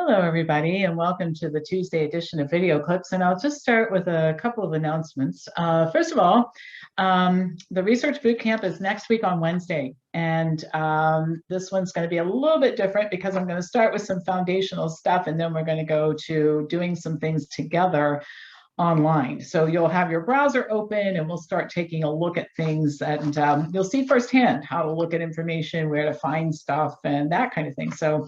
Hello, everybody, and welcome to the Tuesday edition of Video Clips. And I'll just start with a couple of announcements. First of all, the Research Bootcamp is next week on Wednesday. And this one's going to be a little bit different because I'm going to start with some foundational stuff, and then we're going to go to doing some things together online. So you'll have your browser open and we'll start taking a look at things, and you'll see firsthand how to look at information, where to find stuff, and that kind of thing. So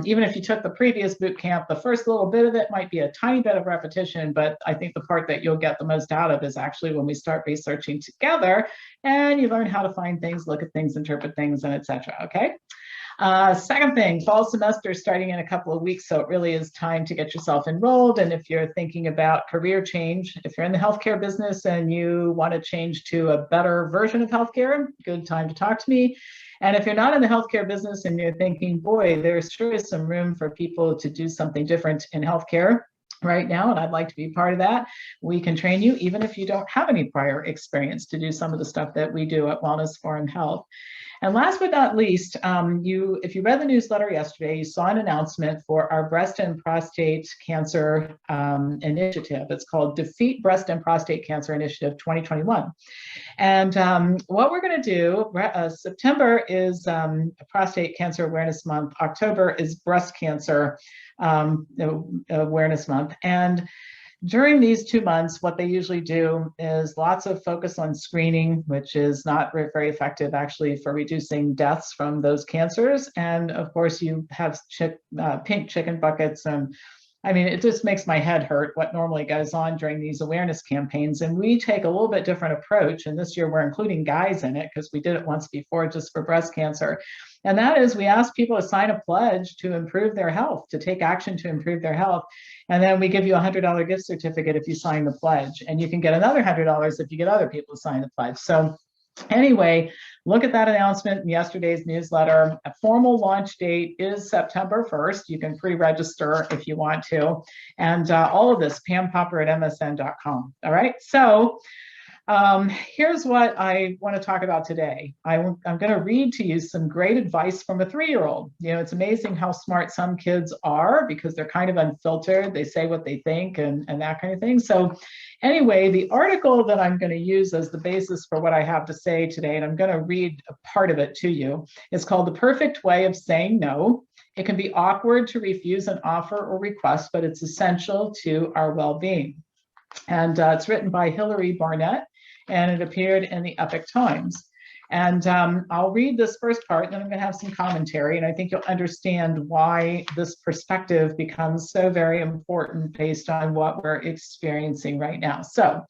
even if you took the previous boot camp, the first little bit of it might be a tiny bit of repetition, but I think the part that you'll get the most out of is actually when we start researching together and you learn how to find things, look at things, interpret things, and etc. Okay. Second thing, fall semester starting in a couple of weeks, so it really is time to get yourself enrolled. And if you're thinking about career change, if you're in the healthcare business and you want to change to a better version of healthcare, good time to talk to me. And if you're not in the healthcare business and you're thinking, boy, there sure is some room for people to do something different in healthcare right now, and I'd like to be part of that, we can train you even if you don't have any prior experience to do some of the stuff that we do at Wellness Forum Health. And last but not least, if you read the newsletter yesterday, you saw an announcement for our breast and prostate cancer initiative. It's called Defeat Breast and Prostate Cancer Initiative 2021. And what we're going to do, September is Prostate Cancer Awareness Month. October is Breast Cancer Awareness Month. And during these 2 months, what they usually do is lots of focus on screening, which is not very effective actually for reducing deaths from those cancers. And of course, you have pink chicken buckets. And I mean, it just makes my head hurt what normally goes on during these awareness campaigns. And we take a little bit different approach. And this year we're including guys in it because we did it once before just for breast cancer. And that is, we ask people to sign a pledge to improve their health, to take action to improve their health. And then we give you a $100 gift certificate if you sign the pledge. And you can get another $100 if you get other people to sign the pledge. So anyway, look at that announcement in yesterday's newsletter. A formal launch date is September 1st. You can pre-register if you want to. And all of this, pampopper@msn.com. All right. So here's what I want to talk about today. I'm going to read to you some great advice from a 3-year-old. You know, it's amazing how smart some kids are because they're kind of unfiltered. They say what they think and that kind of thing. So anyway, the article that I'm going to use as the basis for what I have to say today, and I'm going to read a part of it to you, is called The Perfect Way of Saying No. It can be awkward to refuse an offer or request, but it's essential to our well-being. And it's written by Hilary Barnett, and it appeared in the Epoch Times. And I'll read this first part, and then I'm going to have some commentary, and I think you'll understand why this perspective becomes so very important based on what we're experiencing right now. So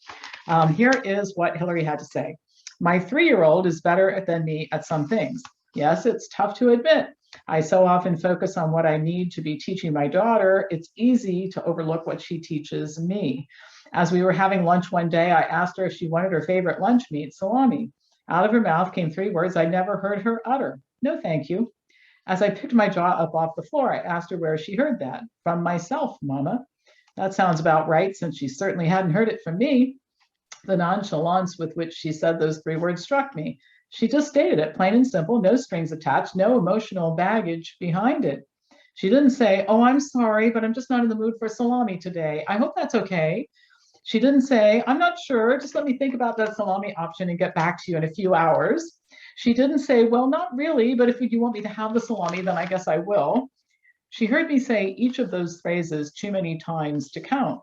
here is what Hilary had to say. My 3-year-old is better than me at some things. Yes, it's tough to admit. I so often focus on what I need to be teaching my daughter, it's easy to overlook what she teaches me. As we were having lunch one day, I asked her if she wanted her favorite lunch meat, salami. Out of her mouth came 3 words I'd never heard her utter. No, thank you. As I picked my jaw up off the floor, I asked her where she heard that. From myself, Mama. That sounds about right, since she certainly hadn't heard it from me. The nonchalance with which she said those 3 words struck me. She just stated it, plain and simple, no strings attached, no emotional baggage behind it. She didn't say, oh, I'm sorry, but I'm just not in the mood for salami today. I hope that's okay. She didn't say, I'm not sure, just let me think about that salami option and get back to you in a few hours. She didn't say, well, not really, but if you want me to have the salami, then I guess I will. She heard me say each of those phrases too many times to count.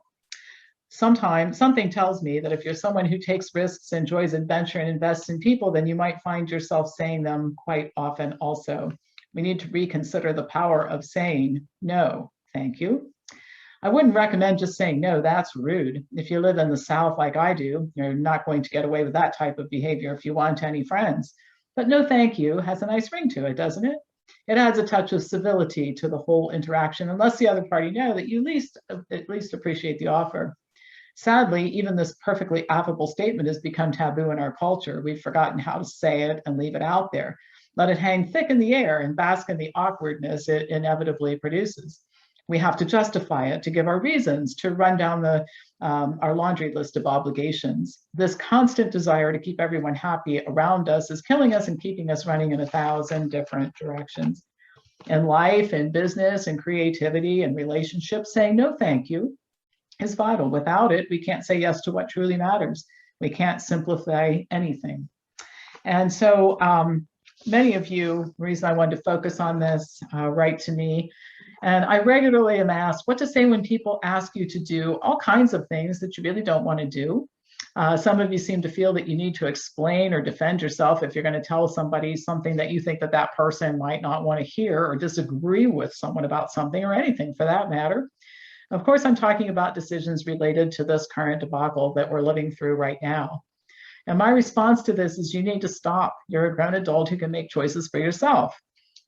Something tells me that if you're someone who takes risks, enjoys adventure, and invests in people, then you might find yourself saying them quite often also. We need to reconsider the power of saying no, thank you. I wouldn't recommend just saying no, that's rude. If you live in the South like I do, you're not going to get away with that type of behavior if you want any friends. But no thank you has a nice ring to it, doesn't it? It adds a touch of civility to the whole interaction and lets the other party know that you at least appreciate the offer. Sadly, even this perfectly affable statement has become taboo in our culture. We've forgotten how to say it and leave it out there. Let it hang thick in the air and bask in the awkwardness it inevitably produces. We have to justify it, to give our reasons, to run down our laundry list of obligations. This constant desire to keep everyone happy around us is killing us and keeping us running in 1,000 different directions. In life, in business, and creativity and relationships, saying no thank you is vital. Without it, we can't say yes to what truly matters. We can't simplify anything. And so many of you, the reason I wanted to focus on this, write to me. And I regularly am asked what to say when people ask you to do all kinds of things that you really don't want to do. Some of you seem to feel that you need to explain or defend yourself if you're going to tell somebody something that you think that that person might not want to hear, or disagree with someone about something, or anything for that matter. Of course, I'm talking about decisions related to this current debacle that we're living through right now. And my response to this is you need to stop. You're a grown adult who can make choices for yourself.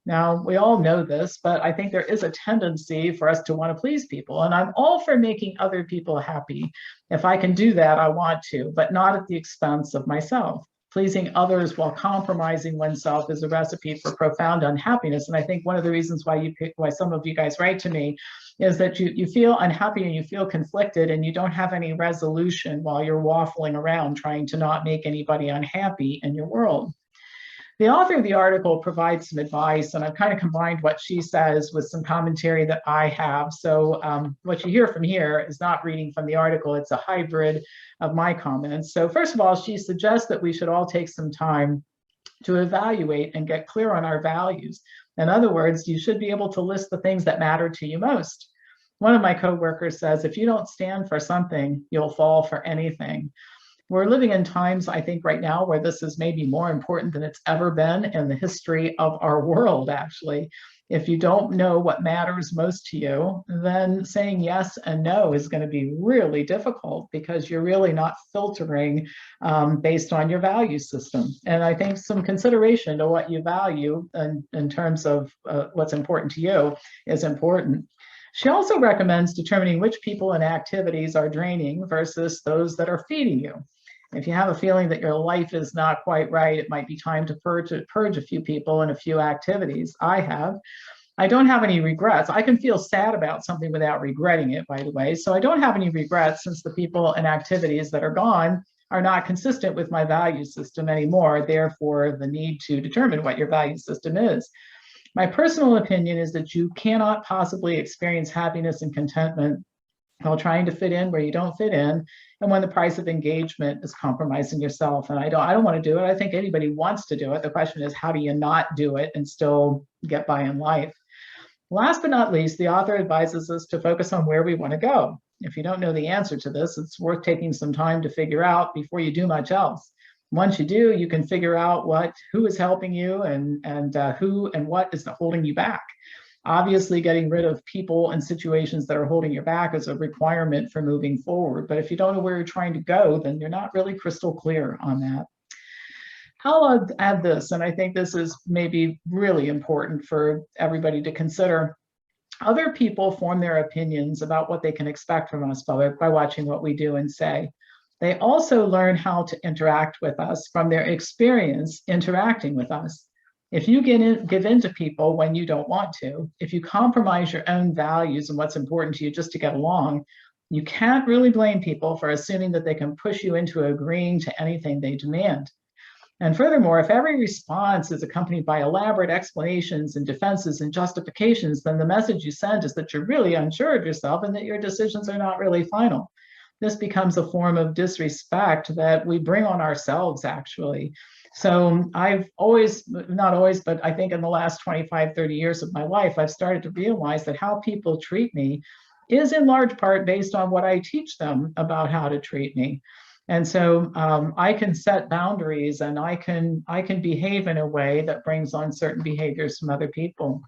Now, we all know this, but I think there is a tendency for us to want to please people. And I'm all for making other people happy. If I can do that, I want to, but not at the expense of myself. Pleasing others while compromising oneself is a recipe for profound unhappiness. And I think one of the reasons why some of you guys write to me is that you feel unhappy and you feel conflicted, and you don't have any resolution while you're waffling around trying to not make anybody unhappy in your world. The author of the article provides some advice, and I've kind of combined what she says with some commentary that I have. So what you hear from here is not reading from the article, it's a hybrid of my comments. So first of all, she suggests that we should all take some time to evaluate and get clear on our values. In other words, you should be able to list the things that matter to you most. One of my coworkers says, if you don't stand for something, you'll fall for anything. We're living in times, I think, right now where this is maybe more important than it's ever been in the history of our world, actually. If you don't know what matters most to you, then saying yes and no is going to be really difficult, because you're really not filtering based on your value system. And I think some consideration to what you value in terms of what's important to you is important. She also recommends determining which people and activities are draining versus those that are feeding you. If you have a feeling that your life is not quite right, it might be time to purge a few people and a few activities. I don't have any regrets. I can feel sad about something without regretting it, by the way. So I don't have any regrets, since the people and activities that are gone are not consistent with my value system anymore. Therefore, the need to determine what your value system is. My personal opinion is that you cannot possibly experience happiness and contentment while trying to fit in where you don't fit in, and when the price of engagement is compromising yourself. And I don't want to do it. I think anybody wants to do it. The question is, how do you not do it and still get by in life? Last but not least, the author advises us to focus on where we want to go. If you don't know the answer to this, it's worth taking some time to figure out before you do much else. Once you do, you can figure out who is helping you and who and what is holding you back. Obviously, getting rid of people and situations that are holding you back is a requirement for moving forward. But if you don't know where you're trying to go, then you're not really crystal clear on that. I'll add this, and I think this is maybe really important for everybody to consider. Other people form their opinions about what they can expect from us by watching what we do and say. They also learn how to interact with us from their experience interacting with us. If you give in to people when you don't want to, if you compromise your own values and what's important to you just to get along, you can't really blame people for assuming that they can push you into agreeing to anything they demand. And furthermore, if every response is accompanied by elaborate explanations and defenses and justifications, then the message you send is that you're really unsure of yourself and that your decisions are not really final. This becomes a form of disrespect that we bring on ourselves, actually. So I've always, not always, but I think in the last 25, 30 years of my life, I've started to realize that how people treat me is in large part based on what I teach them about how to treat me. And so I can set boundaries, and I can behave in a way that brings on certain behaviors from other people.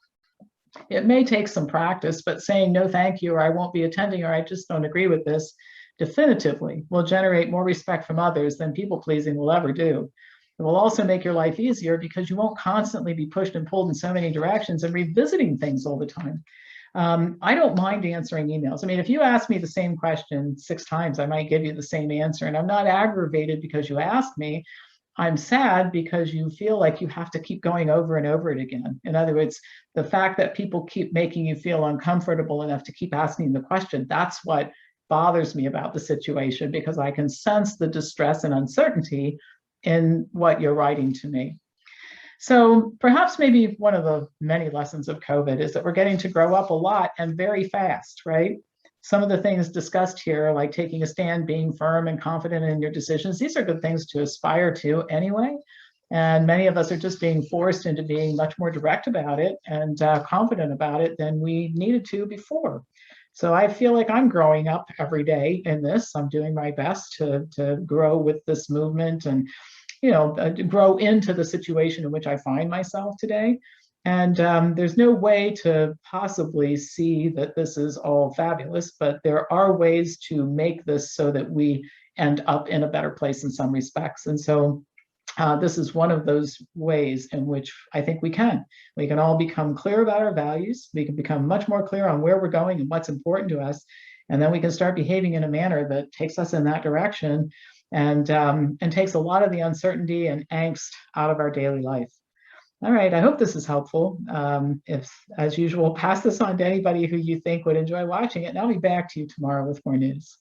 It may take some practice, but saying no thank you, or I won't be attending, or I just don't agree with this, definitively will generate more respect from others than people pleasing will ever do. It will also make your life easier because you won't constantly be pushed and pulled in so many directions and revisiting things all the time. I don't mind answering emails. I mean, if you ask me the same question 6 times, I might give you the same answer. And I'm not aggravated because you asked me. I'm sad because you feel like you have to keep going over and over it again. In other words, the fact that people keep making you feel uncomfortable enough to keep asking the question, that's what bothers me about the situation, because I can sense the distress and uncertainty in what you're writing to me. So perhaps maybe one of the many lessons of COVID is that we're getting to grow up a lot and very fast, right? Some of the things discussed here, like taking a stand, being firm and confident in your decisions, these are good things to aspire to anyway. And many of us are just being forced into being much more direct about it and confident about it than we needed to before. So I feel like I'm growing up every day in this. I'm doing my best to grow with this movement and grow into the situation in which I find myself today. And there's no way to possibly see that this is all fabulous, but there are ways to make this so that we end up in a better place in some respects. And so this is one of those ways in which I think we can. We can all become clear about our values. We can become much more clear on where we're going and what's important to us. And then we can start behaving in a manner that takes us in that direction and takes a lot of the uncertainty and angst out of our daily life. All right, I hope this is helpful. If, as usual, pass this on to anybody who you think would enjoy watching it, and I'll be back to you tomorrow with more news.